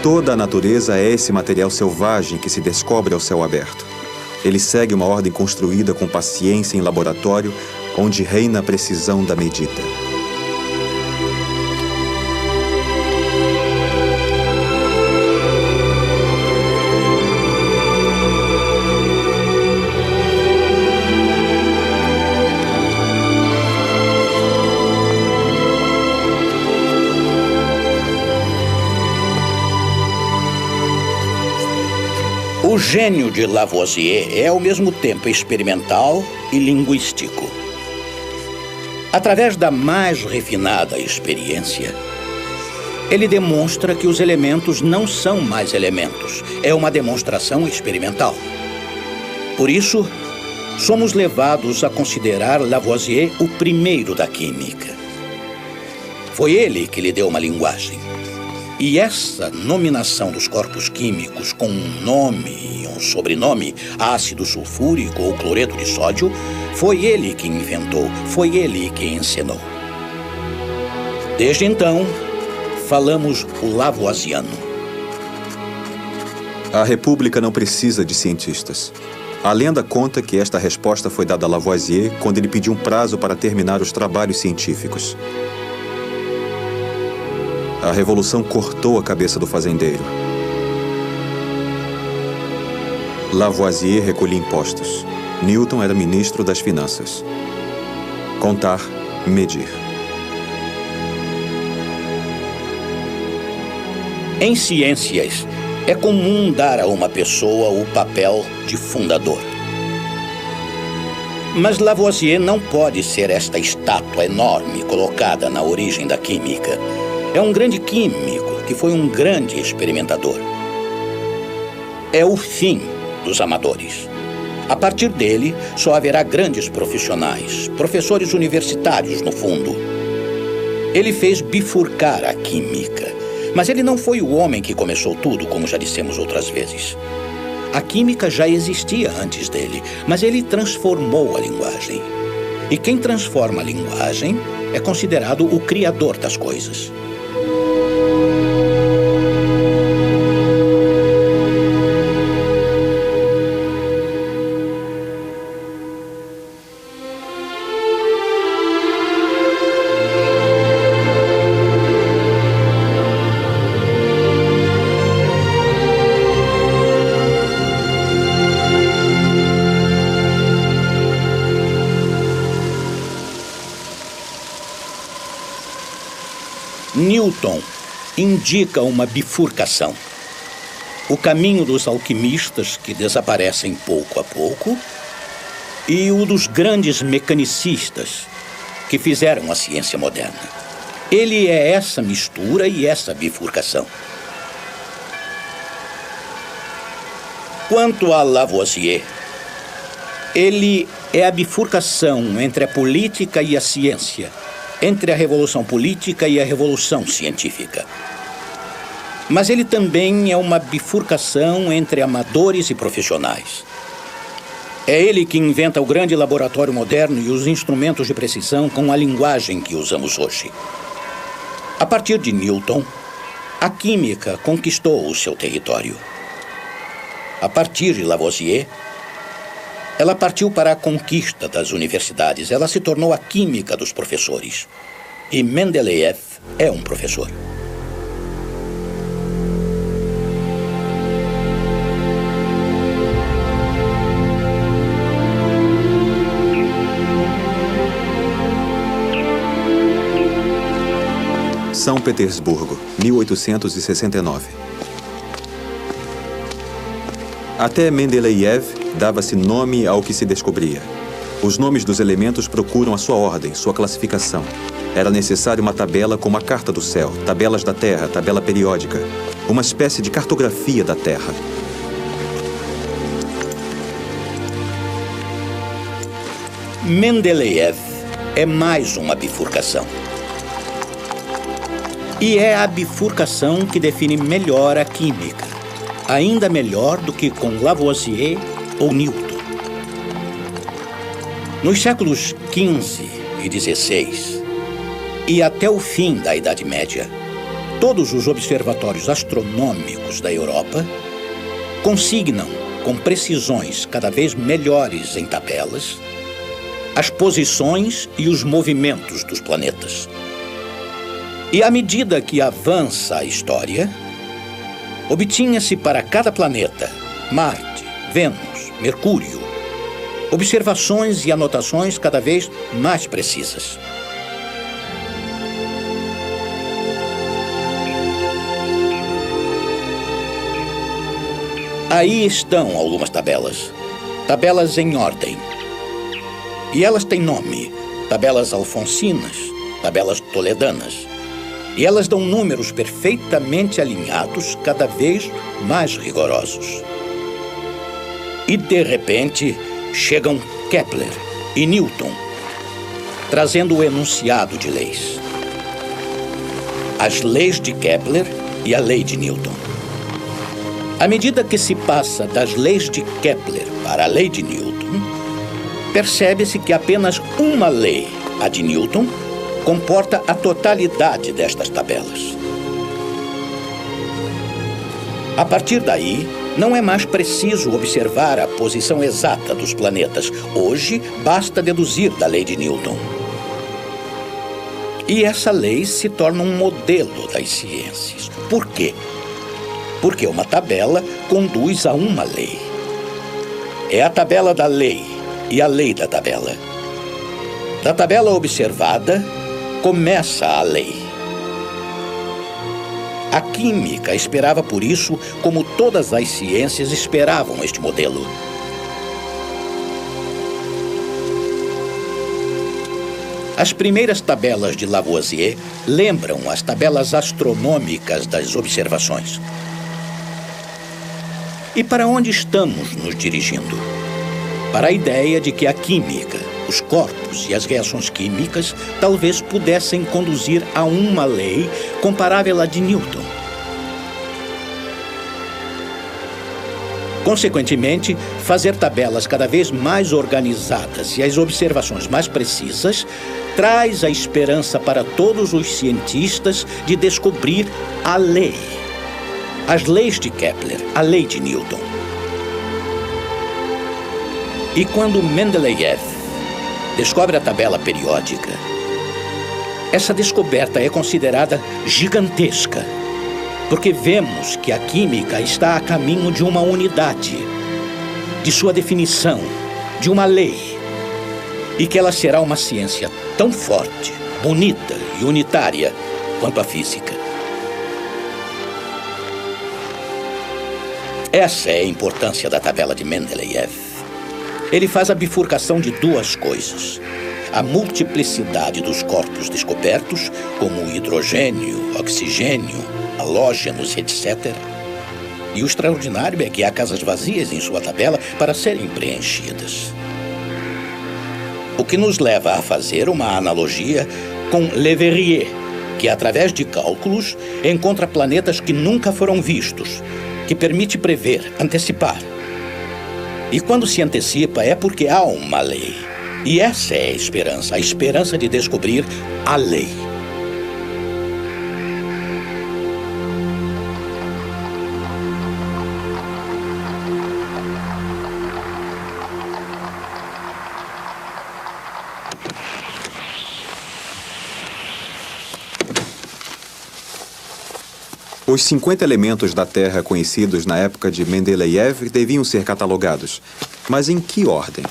Toda a natureza é esse material selvagem que se descobre ao céu aberto. Ele segue uma ordem construída com paciência em laboratório, onde reina a precisão da medida. O gênio de Lavoisier é ao mesmo tempo experimental e linguístico. Através da mais refinada experiência, ele demonstra que os elementos não são mais elementos. É uma demonstração experimental. Por isso, somos levados a considerar Lavoisier o primeiro da química. Foi ele que lhe deu uma linguagem. E essa nominação dos corpos químicos com um nome e um sobrenome, ácido sulfúrico ou cloreto de sódio, foi ele que inventou, foi ele que ensinou. Desde então, falamos o lavoisiano. A República não precisa de cientistas. A lenda conta que esta resposta foi dada a Lavoisier quando ele pediu um prazo para terminar os trabalhos científicos. A Revolução cortou a cabeça do fazendeiro. Lavoisier recolhia impostos. Newton era ministro das Finanças. Contar, medir. Em ciências, é comum dar a uma pessoa o papel de fundador. Mas Lavoisier não pode ser esta estátua enorme colocada na origem da química. É um grande químico que foi um grande experimentador. É o fim dos amadores. A partir dele, só haverá grandes profissionais, professores universitários, no fundo. Ele fez bifurcar a química. Mas ele não foi o homem que começou tudo, como já dissemos outras vezes. A química já existia antes dele, mas ele transformou a linguagem. E quem transforma a linguagem é considerado o criador das coisas. Newton indica uma bifurcação. O caminho dos alquimistas, que desaparecem pouco a pouco, e o dos grandes mecanicistas, que fizeram a ciência moderna. Ele é essa mistura e essa bifurcação. Quanto a Lavoisier, ele é a bifurcação entre a política e a ciência, entre a revolução política e a revolução científica. Mas ele também é uma bifurcação entre amadores e profissionais. É ele que inventa o grande laboratório moderno e os instrumentos de precisão com a linguagem que usamos hoje. A partir de Newton, a química conquistou o seu território. A partir de Lavoisier, ela partiu para a conquista das universidades. Ela se tornou a química dos professores. E Mendeleev é um professor. São Petersburgo, 1869. Até Mendeleev dava-se nome ao que se descobria. Os nomes dos elementos procuram a sua ordem, sua classificação. Era necessário uma tabela como a carta do céu, tabelas da Terra, tabela periódica, uma espécie de cartografia da Terra. Mendeleev é mais uma bifurcação. E é a bifurcação que define melhor a química. Ainda melhor do que com Lavoisier ou Newton. Nos séculos XV e XVI, e até o fim da Idade Média, todos os observatórios astronômicos da Europa consignam, com precisões cada vez melhores em tabelas, as posições e os movimentos dos planetas. E à medida que avança a história, obtinha-se para cada planeta, Marte, Vênus, Mercúrio, observações e anotações cada vez mais precisas. Aí estão algumas tabelas. Tabelas em ordem. E elas têm nome. Tabelas alfonsinas, tabelas toledanas. E elas dão números perfeitamente alinhados, cada vez mais rigorosos. E, de repente, chegam Kepler e Newton, trazendo o enunciado de leis. As leis de Kepler e a lei de Newton. À medida que se passa das leis de Kepler para a lei de Newton, percebe-se que apenas uma lei, a de Newton, comporta a totalidade destas tabelas. A partir daí, não é mais preciso observar a posição exata dos planetas. Hoje, basta deduzir da lei de Newton. E essa lei se torna um modelo das ciências. Por quê? Porque uma tabela conduz a uma lei. É a tabela da lei e a lei da tabela. Da tabela observada, começa a lei. A química esperava por isso, como todas as ciências esperavam este modelo. As primeiras tabelas de Lavoisier lembram as tabelas astronômicas das observações. E para onde estamos nos dirigindo? Para a ideia de que a química, os corpos e as reações químicas talvez pudessem conduzir a uma lei comparável à de Newton. Consequentemente, fazer tabelas cada vez mais organizadas e as observações mais precisas traz a esperança para todos os cientistas de descobrir a lei. As leis de Kepler, a lei de Newton. E quando Mendeleev descobre a tabela periódica, essa descoberta é considerada gigantesca, porque vemos que a química está a caminho de uma unidade, de sua definição, de uma lei, e que ela será uma ciência tão forte, bonita e unitária quanto a física. Essa é a importância da tabela de Mendeleev. Ele faz a bifurcação de duas coisas: a multiplicidade dos corpos descobertos, como o hidrogênio, oxigênio, halógenos, etc. E o extraordinário é que há casas vazias em sua tabela para serem preenchidas. O que nos leva a fazer uma analogia com Leverrier, que através de cálculos encontra planetas que nunca foram vistos, que permite prever, antecipar. E quando se antecipa é porque há uma lei. E essa é a esperança de descobrir a lei. Os 50 elementos da Terra conhecidos na época de Mendeleev deviam ser catalogados. Mas em que ordem?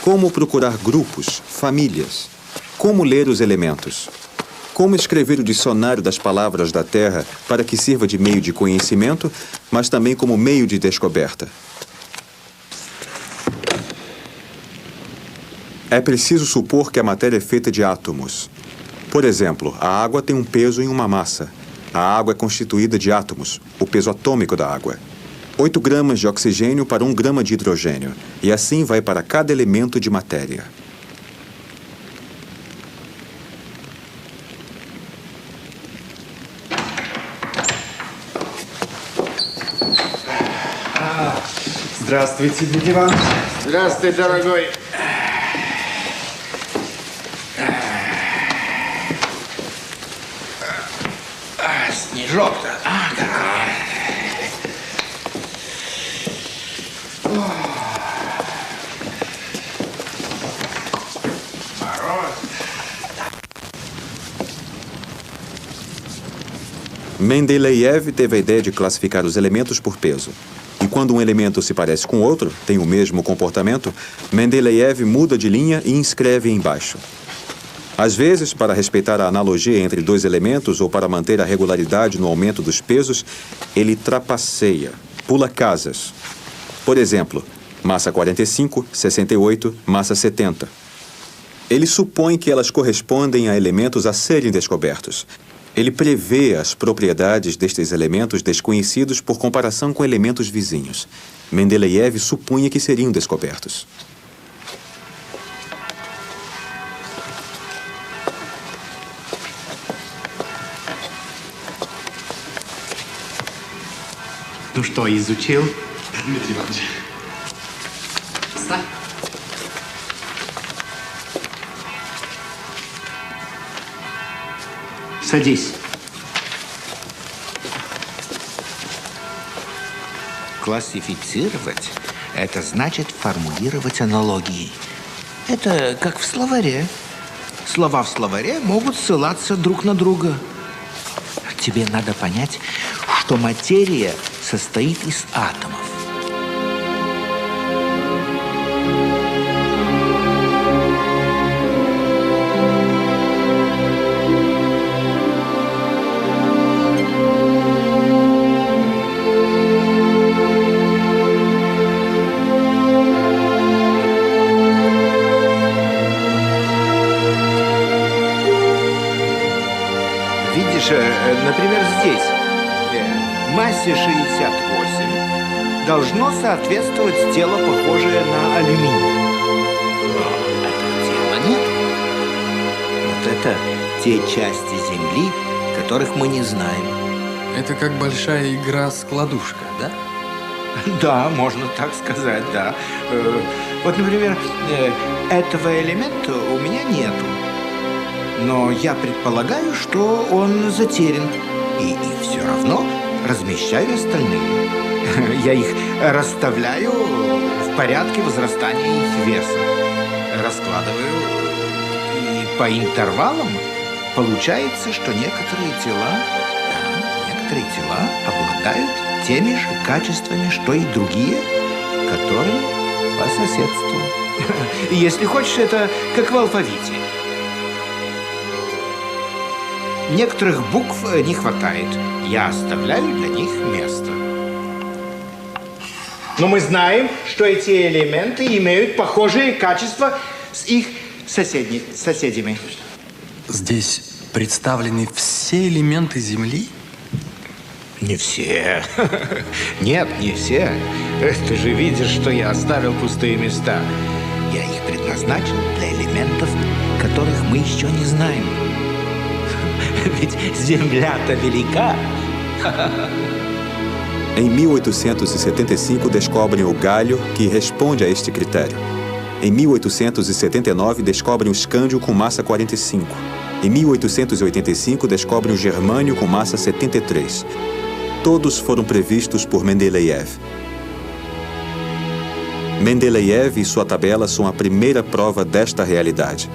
Como procurar grupos, famílias? Como ler os elementos? Como escrever o dicionário das palavras da Terra para que sirva de meio de conhecimento, mas também como meio de descoberta? É preciso supor que a matéria é feita de átomos. Por exemplo, a água tem um peso e uma massa. A água é constituída de átomos, o peso atômico da água. 8 gramas de oxigênio para 1 grama de hidrogênio. E assim vai para cada elemento de matéria. Здравствуйте, дядя Иван. Здравствуй, дорогой. Жовта. Mendeleev teve a ideia de classificar os elementos por peso. E quando um elemento se parece com outro, tem o mesmo comportamento, Mendeleev muda de linha e inscreve embaixo. Às vezes, para respeitar a analogia entre dois elementos ou para manter a regularidade no aumento dos pesos, ele trapaceia, pula casas. Por exemplo, massa 45, 68, massa 70. Ele supõe que elas correspondem a elementos a serem descobertos. Ele prevê as propriedades destes elementos desconhecidos por comparação com elementos vizinhos. Mendeleev supunha que seriam descobertos. Ну что, изучил? Дмитрий Иванович. Встань. Садись. Классифицировать – это значит формулировать аналогии. Это как в словаре. Слова в словаре могут ссылаться друг на друга. Тебе надо понять, что материя состоит из атомов. Видишь, например, здесь массе 68 должно соответствовать тело, похожее на алюминий. Но этого тела нет. Вот это те части Земли, которых мы не знаем. Это как большая игра-складушка, да? Да, можно так сказать, да. Вот, например, этого элемента у меня нету. Но я предполагаю, что он затерян. И все равно размещаю остальные. Я их расставляю в порядке возрастания их веса. Раскладываю. И по интервалам получается, что некоторые тела обладают теми же качествами, что и другие, которые по соседству. Если хочешь, это как в алфавите. Некоторых букв не хватает. Я оставляю для них место. Но мы знаем, что эти элементы имеют похожие качества с их соседями. Здесь представлены все элементы Земли? Не все. Нет, не все. Ты же видишь, что я оставил пустые места. Я их предназначил для элементов, которых мы еще не знаем. Ведь Земля-то велика. Em 1875, descobrem o galho, que responde a este critério. Em 1879, descobrem o escândio com massa 45. Em 1885, descobrem o germânio com massa 73. Todos foram previstos por Mendeleev. Mendeleev e sua tabela são a primeira prova desta realidade.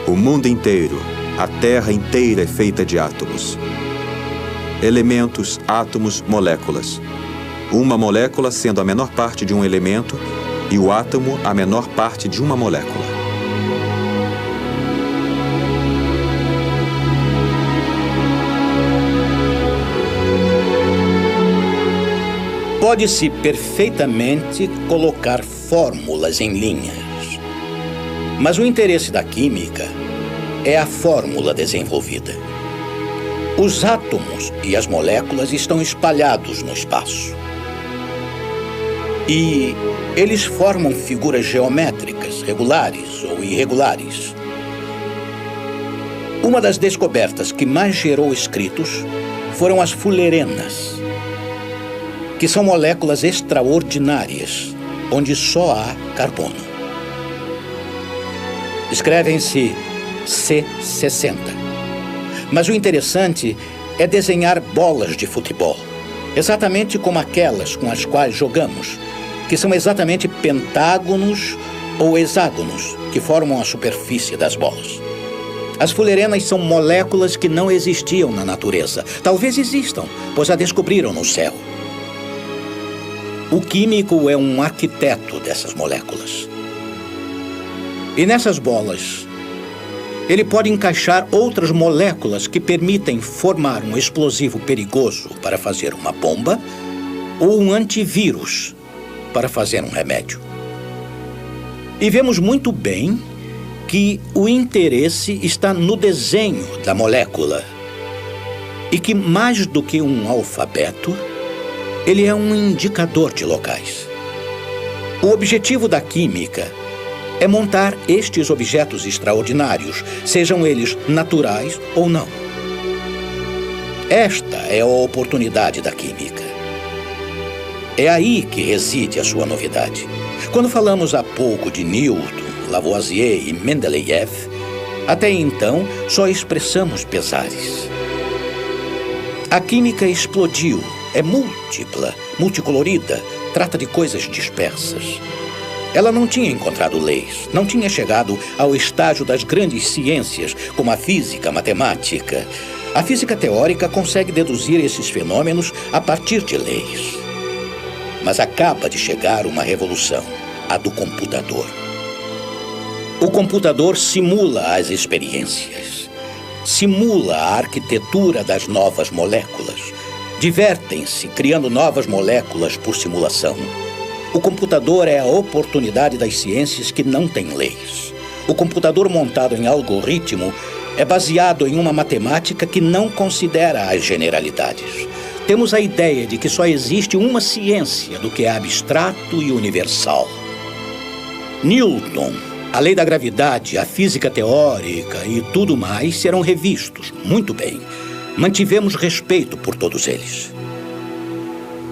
O mundo inteiro, a Terra inteira é feita de átomos. Elementos, átomos, moléculas. Uma molécula sendo a menor parte de um elemento e o átomo a menor parte de uma molécula. Pode-se perfeitamente colocar fórmulas em linhas. Mas o interesse da química é a fórmula desenvolvida. Os átomos e as moléculas estão espalhados no espaço. E eles formam figuras geométricas, regulares ou irregulares. Uma das descobertas que mais gerou escritos foram as fullerenas, que são moléculas extraordinárias, onde só há carbono. Escrevem-se C60. Mas o interessante é desenhar bolas de futebol, exatamente como aquelas com as quais jogamos, que são exatamente pentágonos ou hexágonos que formam a superfície das bolas. As fullerenas são moléculas que não existiam na natureza. Talvez existam, pois a descobriram no céu. O químico é um arquiteto dessas moléculas. E nessas bolas, ele pode encaixar outras moléculas que permitem formar um explosivo perigoso para fazer uma bomba ou um antivírus para fazer um remédio. E vemos muito bem que o interesse está no desenho da molécula e que, mais do que um alfabeto, ele é um indicador de locais. O objetivo da química é montar estes objetos extraordinários, sejam eles naturais ou não. Esta é a oportunidade da química. É aí que reside a sua novidade. Quando falamos há pouco de Newton, Lavoisier e Mendeleev, até então só expressamos pesares. A química explodiu, é múltipla, multicolorida, trata de coisas dispersas. Ela não tinha encontrado leis, não tinha chegado ao estágio das grandes ciências, como a física, a matemática. A física teórica consegue deduzir esses fenômenos a partir de leis. Mas acaba de chegar uma revolução, a do computador. O computador simula as experiências, simula a arquitetura das novas moléculas. Divertem-se criando novas moléculas por simulação. O computador é a oportunidade das ciências que não têm leis. O computador montado em algoritmo é baseado em uma matemática que não considera as generalidades. Temos a ideia de que só existe uma ciência do que é abstrato e universal. Newton, a lei da gravidade, a física teórica e tudo mais serão revistos. Muito bem. Mantivemos respeito por todos eles.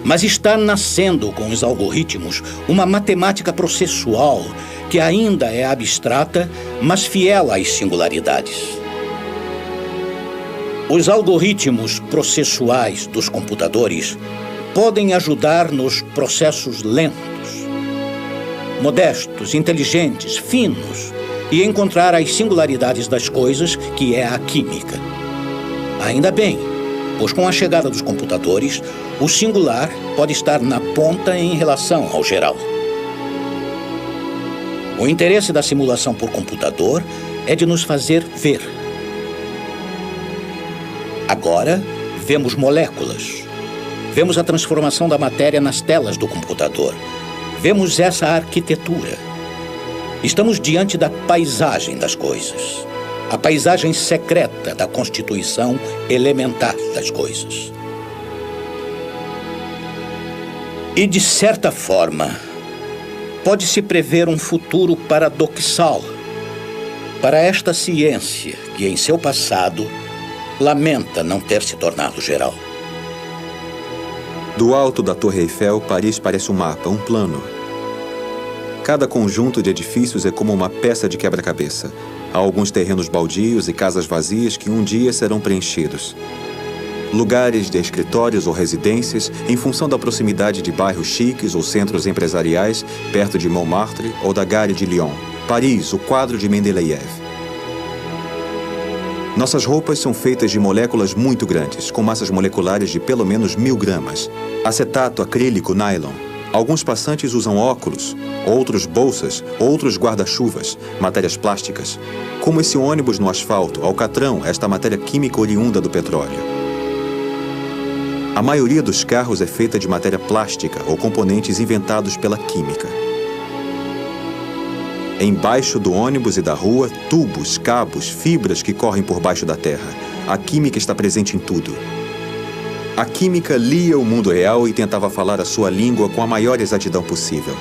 Mas está nascendo com os algoritmos uma matemática processual que ainda é abstrata, mas fiel às singularidades. Os algoritmos processuais dos computadores podem ajudar nos processos lentos, modestos, inteligentes, finos, e encontrar as singularidades das coisas, que é a química. Ainda bem, pois com a chegada dos computadores, o singular pode estar na ponta em relação ao geral. O interesse da simulação por computador é de nos fazer ver. Agora, vemos moléculas. Vemos a transformação da matéria nas telas do computador. Vemos essa arquitetura. Estamos diante da paisagem das coisas. A paisagem secreta da constituição elementar das coisas. E, de certa forma, pode-se prever um futuro paradoxal para esta ciência que, em seu passado, lamenta não ter se tornado geral. Do alto da Torre Eiffel, Paris parece um mapa, um plano. Cada conjunto de edifícios é como uma peça de quebra-cabeça. Há alguns terrenos baldios e casas vazias que um dia serão preenchidos. Lugares de escritórios ou residências em função da proximidade de bairros chiques ou centros empresariais perto de Montmartre ou da Gare de Lyon. Paris, o quadro de Mendeleev. Nossas roupas são feitas de moléculas muito grandes, com massas moleculares de pelo menos 1000 gramas. Acetato, acrílico, nylon. Alguns passantes usam óculos, outros bolsas, outros guarda-chuvas, matérias plásticas. Como esse ônibus no asfalto, alcatrão, esta matéria química oriunda do petróleo. A maioria dos carros é feita de matéria plástica ou componentes inventados pela química. Embaixo do ônibus e da rua, tubos, cabos, fibras que correm por baixo da terra. A química está presente em tudo. A química lia o mundo real e tentava falar a sua língua com a maior exatidão possível.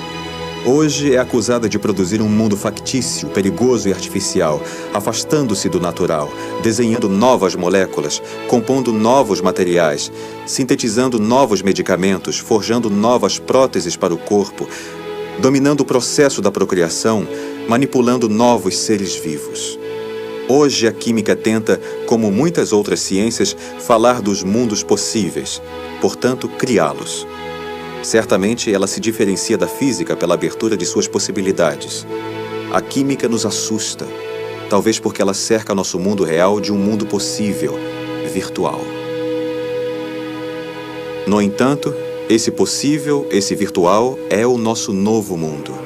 Hoje é acusada de produzir um mundo factício, perigoso e artificial, afastando-se do natural, desenhando novas moléculas, compondo novos materiais, sintetizando novos medicamentos, forjando novas próteses para o corpo, dominando o processo da procriação, manipulando novos seres vivos. Hoje a química tenta, como muitas outras ciências, falar dos mundos possíveis, portanto, criá-los. Certamente ela se diferencia da física pela abertura de suas possibilidades. A química nos assusta, talvez porque ela cerca nosso mundo real de um mundo possível, virtual. No entanto, esse possível, esse virtual, é o nosso novo mundo.